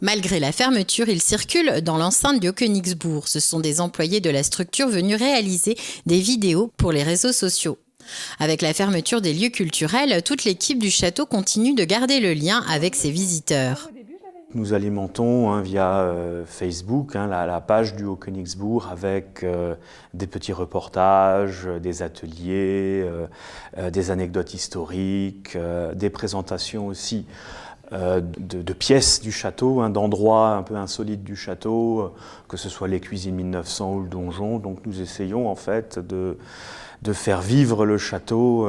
Malgré la fermeture, ils circulent dans l'enceinte du Haut-Königsbourg. Ce sont des employés de la structure venus réaliser des vidéos pour les réseaux sociaux. Avec la fermeture des lieux culturels, toute l'équipe du château continue de garder le lien avec ses visiteurs. Nous alimentons via Facebook la page du Haut-Königsbourg avec des petits reportages, des ateliers, des anecdotes historiques, des présentations aussi de pièces du château, d'endroits un peu insolites du château, que ce soit les cuisines 1900 ou le donjon. Donc nous essayons en fait de faire vivre le château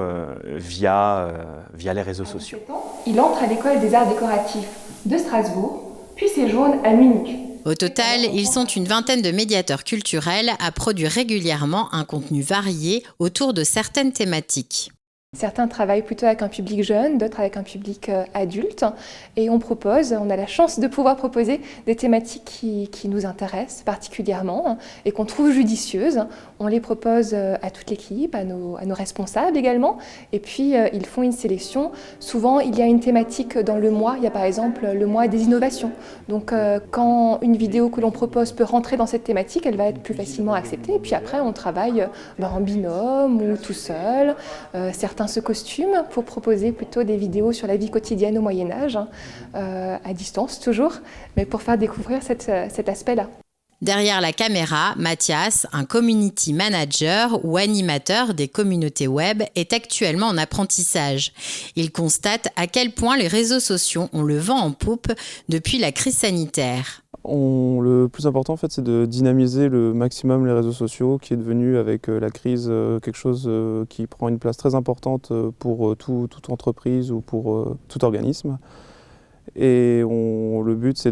via les réseaux sociaux. Il entre à l'école des arts décoratifs de Strasbourg, puis séjourne à Munich. Au total, ils sont une vingtaine de médiateurs culturels à produire régulièrement un contenu varié autour de certaines thématiques. Certains travaillent plutôt avec un public jeune, d'autres avec un public adulte. Et on a la chance de pouvoir proposer des thématiques qui nous intéressent particulièrement et qu'on trouve judicieuses. On les propose à toute l'équipe, à nos responsables également. Et puis, ils font une sélection. Souvent, il y a une thématique dans le mois. Il y a par exemple le mois des innovations. Donc, quand une vidéo que l'on propose peut rentrer dans cette thématique, elle va être plus facilement acceptée. Et puis après, on travaille en binôme ou tout seul. Certains se costument pour proposer plutôt des vidéos sur la vie quotidienne au Moyen-Âge, à distance toujours, mais pour faire découvrir cet aspect-là. Derrière la caméra, Mathias, un community manager ou animateur des communautés web, est actuellement en apprentissage. Il constate à quel point les réseaux sociaux ont le vent en poupe depuis la crise sanitaire. Le plus important, en fait, c'est de dynamiser le maximum les réseaux sociaux, qui est devenu, avec la crise, quelque chose qui prend une place très importante pour toute entreprise ou pour tout organisme. Et le but,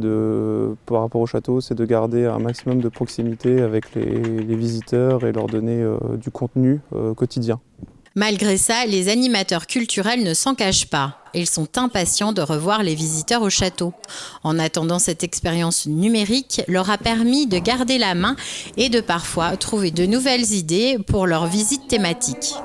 par rapport au château, c'est de garder un maximum de proximité avec les visiteurs et leur donner du contenu quotidien. Malgré ça, les animateurs culturels ne s'en cachent pas. Ils sont impatients de revoir les visiteurs au château. En attendant, cette expérience numérique leur a permis de garder la main et de parfois trouver de nouvelles idées pour leurs visites thématiques.